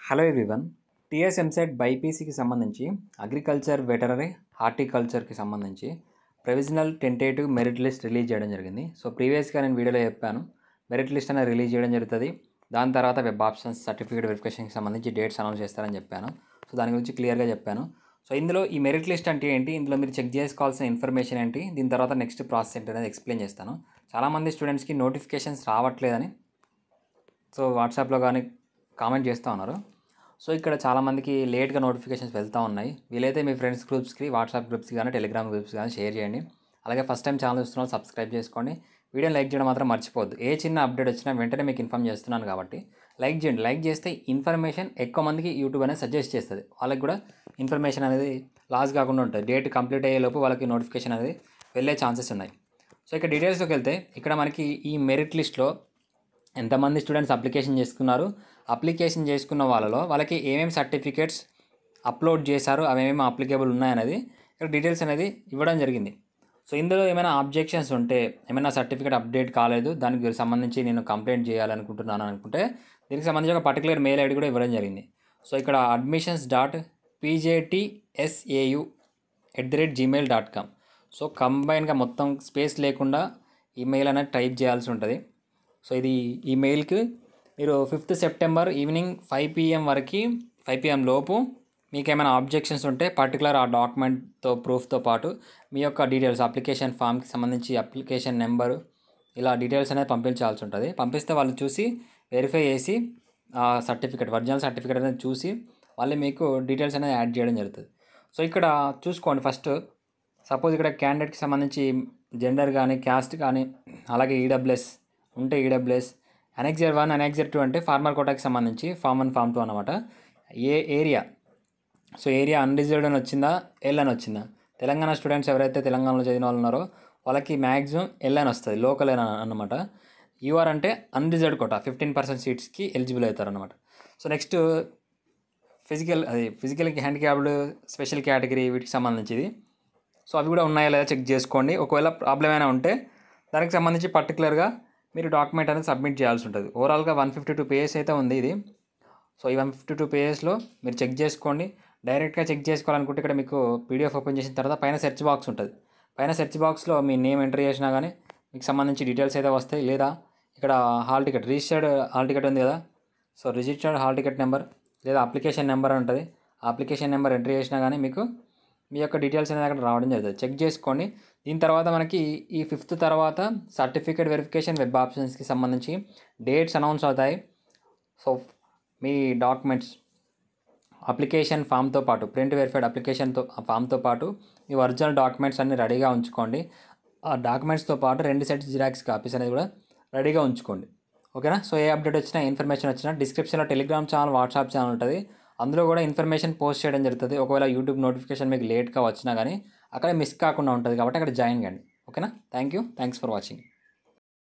Hello everyone. TS EAMCET బైపీసీకి సంబంధించి agriculture, veterinary, హార్టికల్చర్కి సంబంధించి provisional tentative merit list release చేయడం జరిగింది. సో ప్రీవియస్గా నేను వీడియోలో చెప్పాను, మెరిట్ లిస్ట్ అనేది రిలీజ్ చేయడం జరుగుతుంది. దాని తర్వాత వెబ్ ఆప్షన్స్, సర్టిఫికేట్ వెరిఫికేషన్కి సంబంధించి డేట్స్ అనౌన్స్ చేస్తారని చెప్పాను. సో దాని గురించి క్లియర్గా చెప్పాను. సో ఇందులో ఈ మెరిట్ లిస్ట్ అంటే ఏంటి, ఇందులో మీరు చెక్ చేసుకోవాల్సిన ఇన్ఫర్మేషన్ ఏంటి, దీని తర్వాత నెక్స్ట్ ప్రాసెస్ ఏంటి అనేది ఎక్స్ప్లెయిన్ చేస్తాను. చాలామంది స్టూడెంట్స్కి నోటిఫికేషన్స్ రావట్లేదని సో వాట్సాప్లో కానీ కామెంట్ చేస్తూ ఉన్నారు. సో ఇక్కడ చాలామందికి లేట్గా నోటిఫికేషన్స్ వెళ్తూ ఉన్నాయి. వీలైతే మీ ఫ్రెండ్స్ గ్రూప్స్కి, వాట్సాప్ గ్రూప్స్కి కానీ, టెలిగ్రామ్ గ్రూప్స్ కానీ షేర్ చేయండి. అలాగే ఫస్ట్ టైం ఛానల్ చూస్తున్న వాళ్ళు సబ్స్క్రైబ్ చేసుకోండి. వీడియోని లైక్ చేయడం మాత్రం మర్చిపోవద్దు. ఏ చిన్న అప్డేట్ వచ్చినా వెంటనే మీకు ఇన్ఫామ్ చేస్తున్నాను కాబట్టి లైక్ చేయండి. లైక్ చేస్తే ఇన్ఫర్మేషన్ ఎక్కువ మందికి యూట్యూబ్ అనేది సజెస్ట్ చేస్తుంది. వాళ్ళకి కూడా ఇన్ఫర్మేషన్ అనేది లాస్ కాకుండా ఉంటుంది. డేట్ కంప్లీట్ అయ్యేలోపు వాళ్ళకి నోటిఫికేషన్ అనేది వెళ్ళే ఛాన్సెస్ ఉన్నాయి. సో ఇక్కడ డీటెయిల్స్లోకి వెళ్తే ఇక్కడ మనకి ఈ మెరిట్ లిస్ట్లో ఎంతమంది స్టూడెంట్స్ అప్లికేషన్ చేసుకున్నారు, అప్లికేషన్ చేసుకున్న వాళ్ళకి ఏమేమి సర్టిఫికేట్స్ అప్లోడ్ చేశారు, అవి ఏమేమి అప్లికేబుల్ ఉన్నాయనేది ఇక్కడ డీటెయిల్స్ అనేది ఇవ్వడం జరిగింది. సో ఇందులో ఏమైనా అబ్జెక్షన్స్ ఉంటే, ఏమైనా సర్టిఫికేట్ అప్డేట్ కాలేదు, దానికి సంబంధించి నేను కంప్లైంట్ చేయాలనుకుంటున్నాను అనుకుంటే దీనికి సంబంధించి ఒక పర్టికులర్ మెయిల్ ఐడి కూడా ఇవ్వడం జరిగింది. సో ఇక్కడ admissions.pjtsau@gmail.com. సో కంబైన్గా మొత్తం స్పేస్ లేకుండా ఈమెయిల్ అనేది టైప్ చేయాల్సి ఉంటుంది. సో ఇది ఈ మెయిల్కి మీరు 5th సెప్టెంబర్ ఈవినింగ్ 5 PM వరకు, 5 PM లోపు మీకు ఏమైనా ఆబ్జెక్షన్స్ ఉంటే పర్టికులర్ ఆ డాక్యుమెంట్తో ప్రూఫ్తో పాటు మీ యొక్క డీటెయిల్స్, అప్లికేషన్ ఫామ్కి సంబంధించి అప్లికేషన్ నెంబరు, ఇలా డీటెయిల్స్ అనేది పంపించాల్సి ఉంటుంది. పంపిస్తే వాళ్ళు చూసి వెరిఫై చేసి ఆ సర్టిఫికేట్, ఒరిజినల్ సర్టిఫికేట్ అనేది చూసి వాళ్ళు మీకు డీటెయిల్స్ అనేది యాడ్ చేయడం జరుగుతుంది. సో ఇక్కడ చూసుకోండి, ఫస్ట్ సపోజ్ ఇక్కడ క్యాండిడేట్కి సంబంధించి జెండర్ కానీ, క్యాస్ట్ కానీ, అలాగే ఈడబ్ల్యూఎస్ ఉంటే ఈడబ్ల్యూఎస్, అనెక్జర్ 1, అనెక్జర్ 2 అంటే ఫార్మర్ కోటాకి సంబంధించి ఫామ్ 1, ఫామ్ 2 అనమాట. ఏ ఏరియా, సో ఏరియా అన్రిజర్వ్డ్ అని వచ్చిందా, ఎల్ అని వచ్చిందా. తెలంగాణ స్టూడెంట్స్ ఎవరైతే తెలంగాణలో చదివిన వాళ్ళు ఉన్నారో వాళ్ళకి మ్యాక్సిమం ఎల్ అని వస్తుంది, లోకల్ అని అనమాట. యూఆర్ అంటే అన్రిజర్వ్డ్ కోటా, 15% సీట్స్కి ఎలిజిబుల్ అవుతారు అనమాట. So next physical handicapped, special category, వీటికి సంబంధించింది. సో అవి కూడా ఉన్నాయా లేదా చెక్ చేసుకోండి. ఒకవేళ ప్రాబ్లం అయినా ఉంటే దానికి సంబంధించి పర్టికులర్గా మీరు డాక్యుమెంట్ అనేది సబ్మిట్ చేయాల్సి ఉంటుంది. ఓవరాల్గా 152 పేజెస్ అయితే ఉంది ఇది. సో ఈ 152 పేజెస్లో మీరు చెక్ చేసుకోండి. డైరెక్ట్గా చెక్ చేసుకోవాలనుకుంటే ఇక్కడ మీకు పీడిఎఫ్ ఓపెన్ చేసిన తర్వాత పైన సెర్చ్ బాక్స్ ఉంటుంది. పైన సెర్చ్ బాక్స్లో మీ నేమ్ ఎంటర్ చేసినా కానీ మీకు సంబంధించి డీటెయిల్స్ అయితే వస్తాయి. లేదా ఇక్కడ hall ticket, registered hall ticket ఉంది కదా, so registered hall ticket number లేదా అప్లికేషన్ నెంబర్ అని ఉంటుంది. ఆ అప్లికేషన్ నెంబర్ ఎంటర్ చేసినా కానీ మీకు మీ యొక్క డీటెయిల్స్ అనేది అక్కడ రావడం జరుగుతుంది. చెక్ చేసుకోండి. దీని తర్వాత మనకి ఈ 5th తర్వాత సర్టిఫికేట్ వెరిఫికేషన్, వెబ్ ఆప్షన్స్కి సంబంధించి డేట్స్ అనౌన్స్ అవుతాయి. సో మీ డాక్యుమెంట్స్, అప్లికేషన్ ఫామ్తో పాటు, ప్రింట్ వెరిఫైడ్ అప్లికేషన్తో ఫామ్తో పాటు మీ ఒరిజినల్ డాక్యుమెంట్స్ అన్ని రెడీగా ఉంచుకోండి. ఆ డాక్యుమెంట్స్తో పాటు 2 సెట్స్ జిరాక్స్ కాపీస్ అనేది కూడా రెడీగా ఉంచుకోండి. ఓకేనా. సో ఏ అప్డేట్ వచ్చినా, ఇన్ఫర్మేషన్ వచ్చినా డిస్క్రిప్షన్లో టెలిగ్రామ్ ఛానల్, వాట్సాప్ ఛానల్ ఉంటుంది. అందులో కూడా ఇన్ఫర్మేషన్ పోస్ట్ చేయడం జరుగుతుంది. ఒకవేళ యూట్యూబ్ నోటిఫికేషన్ మీకు లేట్గా వచ్చినా కానీ అక్కడ మిస్ కాకుండా ఉంటుంది కాబట్టి అక్కడ జాయిన్ కండి. ఓకేనా. Thanks for watching.